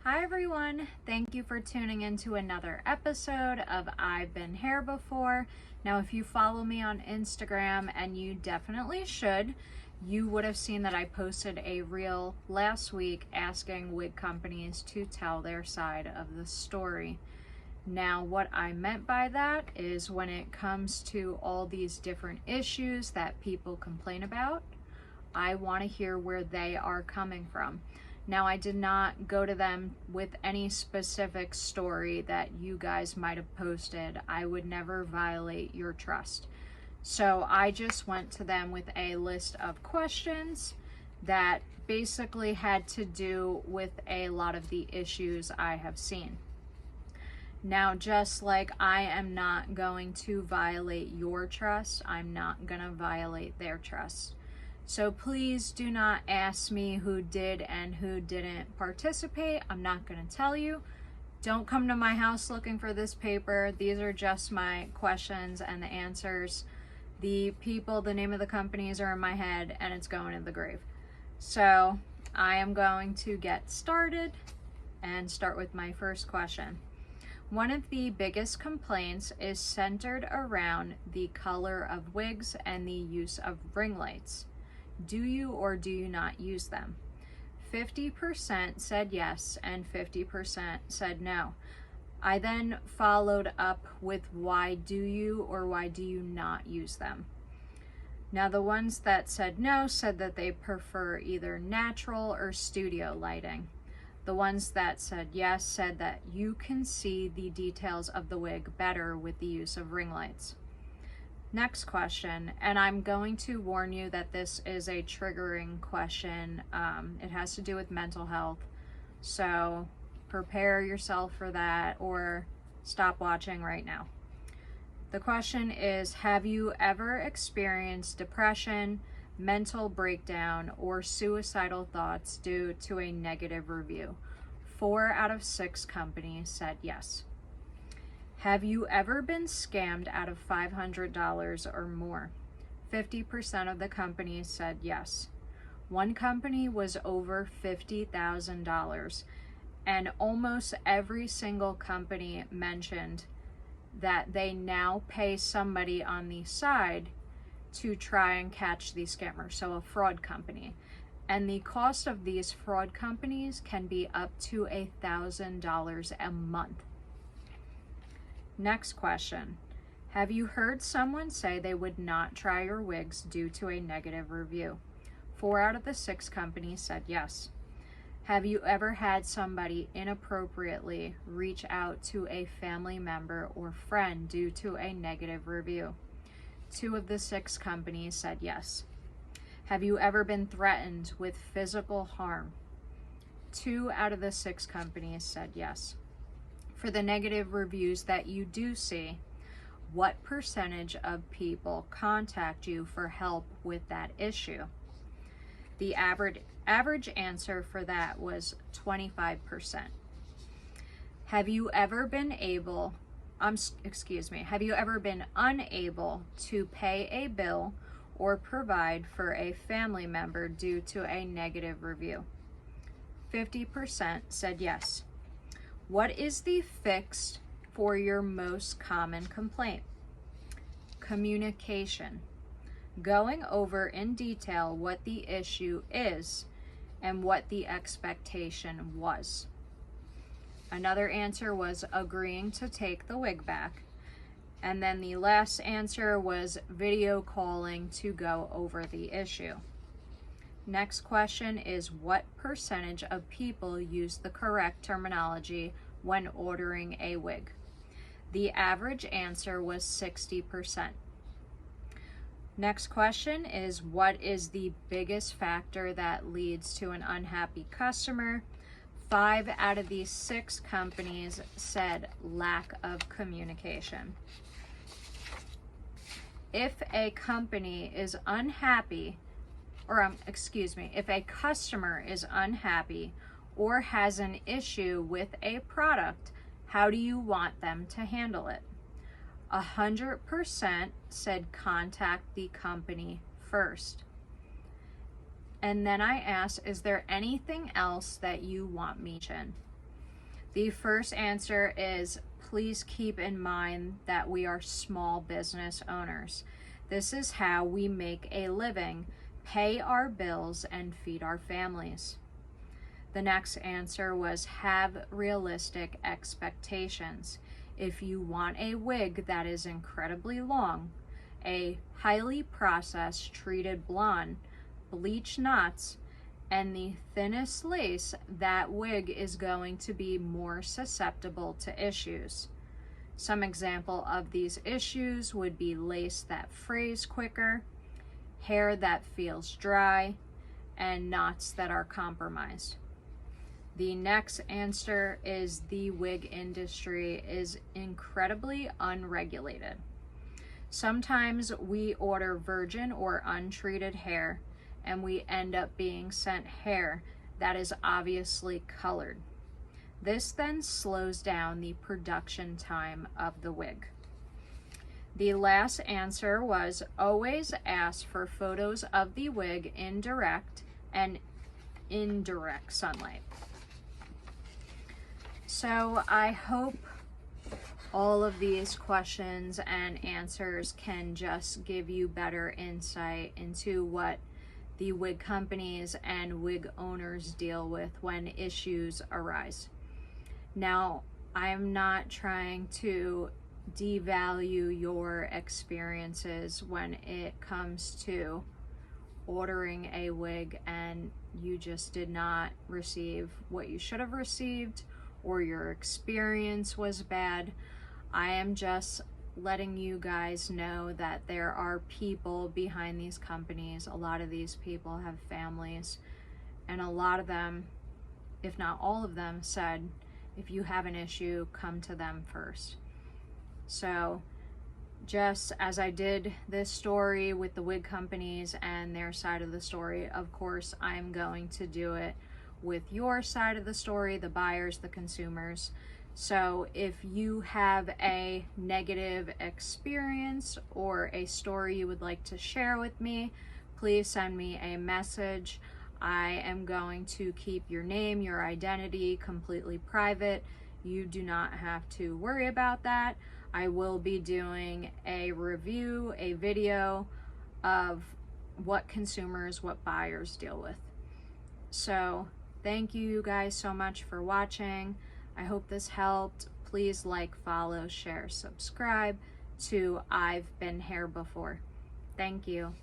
Hi everyone, thank you for tuning into another episode of I've Been Hair Before. Now if you follow me on Instagram, and you definitely should, you would have seen that I posted a reel last week asking wig companies to tell their side of the story. Now what I meant by that is when it comes to all these different issues that people complain about, I want to hear where they are coming from. Now, I did not go to them with any specific story that you guys might have posted. I would never violate your trust. So I just went to them with a list of questions that basically had to do with a lot of the issues I have seen. Now, just like I am not going to violate your trust, I'm not going to violate their trust. So please do not ask me who did and who didn't participate. I'm not going to tell you. Don't come to my house looking for this paper. These are just my questions and the answers. The people, the name of the companies are in my head, and it's going in the grave. So I am going to get started and start with my first question. One of the biggest complaints is centered around the color of wigs and the use of ring lights. Do you or do you not use them? 50% said yes and 50% said no. I then followed up with why do you or why do you not use them? Now the ones that said no said that they prefer either natural or studio lighting. The ones that said yes said that you can see the details of the wig better with the use of ring lights. Next question, and I'm going to warn you that this is a triggering question. It has to do with mental health, so prepare yourself for that or stop watching right now. The question is, have you ever experienced depression, mental breakdown, or suicidal thoughts due to a negative review? 4 out of 6 companies said yes. Have you ever been scammed out of $500 or more? 50% of the companies said yes. One company was over $50,000, and almost every single company mentioned that they now pay somebody on the side to try and catch the scammer, so a fraud company. And the cost of these fraud companies can be up to $1,000 a month. Next question. Have you heard someone say they would not try your wigs due to a negative review? 4 out of the 6 companies said yes. Have you ever had somebody inappropriately reach out to a family member or friend due to a negative review? 2 of the 6 companies said yes. Have you ever been threatened with physical harm? 2 out of the 6 companies said yes. For the negative reviews that you do see, what percentage of people contact you for help with that issue? The average answer for that was 25%. Have you ever been have you ever been unable to pay a bill or provide for a family member due to a negative review? 50% said yes. What is the fix for your most common complaint? Communication. Going over in detail what the issue is and what the expectation was. Another answer was agreeing to take the wig back. And then the last answer was video calling to go over the issue. Next question is, what percentage of people use the correct terminology when ordering a wig? The average answer was 60%. Next question is, what is the biggest factor that leads to an unhappy customer? 5 out of these 6 companies said lack of communication. If a company is unhappy, if a customer is unhappy or has an issue with a product, how do you want them to handle it? 100% said contact the company first. And then I asked, is there anything else that you want me to mention? The first answer is, please keep in mind that we are small business owners. This is how we make a living, pay our bills, and feed our families. The next answer was, have realistic expectations. If you want a wig that is incredibly long, a highly processed treated blonde, bleach knots, and the thinnest lace, that wig is going to be more susceptible to issues. Some example of these issues would be lace that frays quicker, hair that feels dry, and knots that are compromised. The next answer is, the wig industry is incredibly unregulated. Sometimes we order virgin or untreated hair, and we end up being sent hair that is obviously colored. This then slows down the production time of the wig. The last answer was, always ask for photos of the wig in direct and indirect sunlight. So I hope all of these questions and answers can just give you better insight into what the wig companies and wig owners deal with when issues arise. Now, I'm not trying to devalue your experiences when it comes to ordering a wig and you just did not receive what you should have received, or your experience was bad. I am just letting you guys know that there are people behind these companies. A lot of these people have families, and a lot of them, if not all of them, said, if you have an issue, come to them first. So just as I did this story with the wig companies and their side of the story, of course I'm going to do it with your side of the story, the buyers, the consumers. So if you have a negative experience or a story you would like to share with me, please send me a message. I am going to keep your name, your identity completely private. You do not have to worry about that. I will be doing a review, a video of what consumers, what buyers deal with. So thank you guys so much for watching. I hope this helped. Please like, follow, share, subscribe to I've Been Hair Before. Thank you.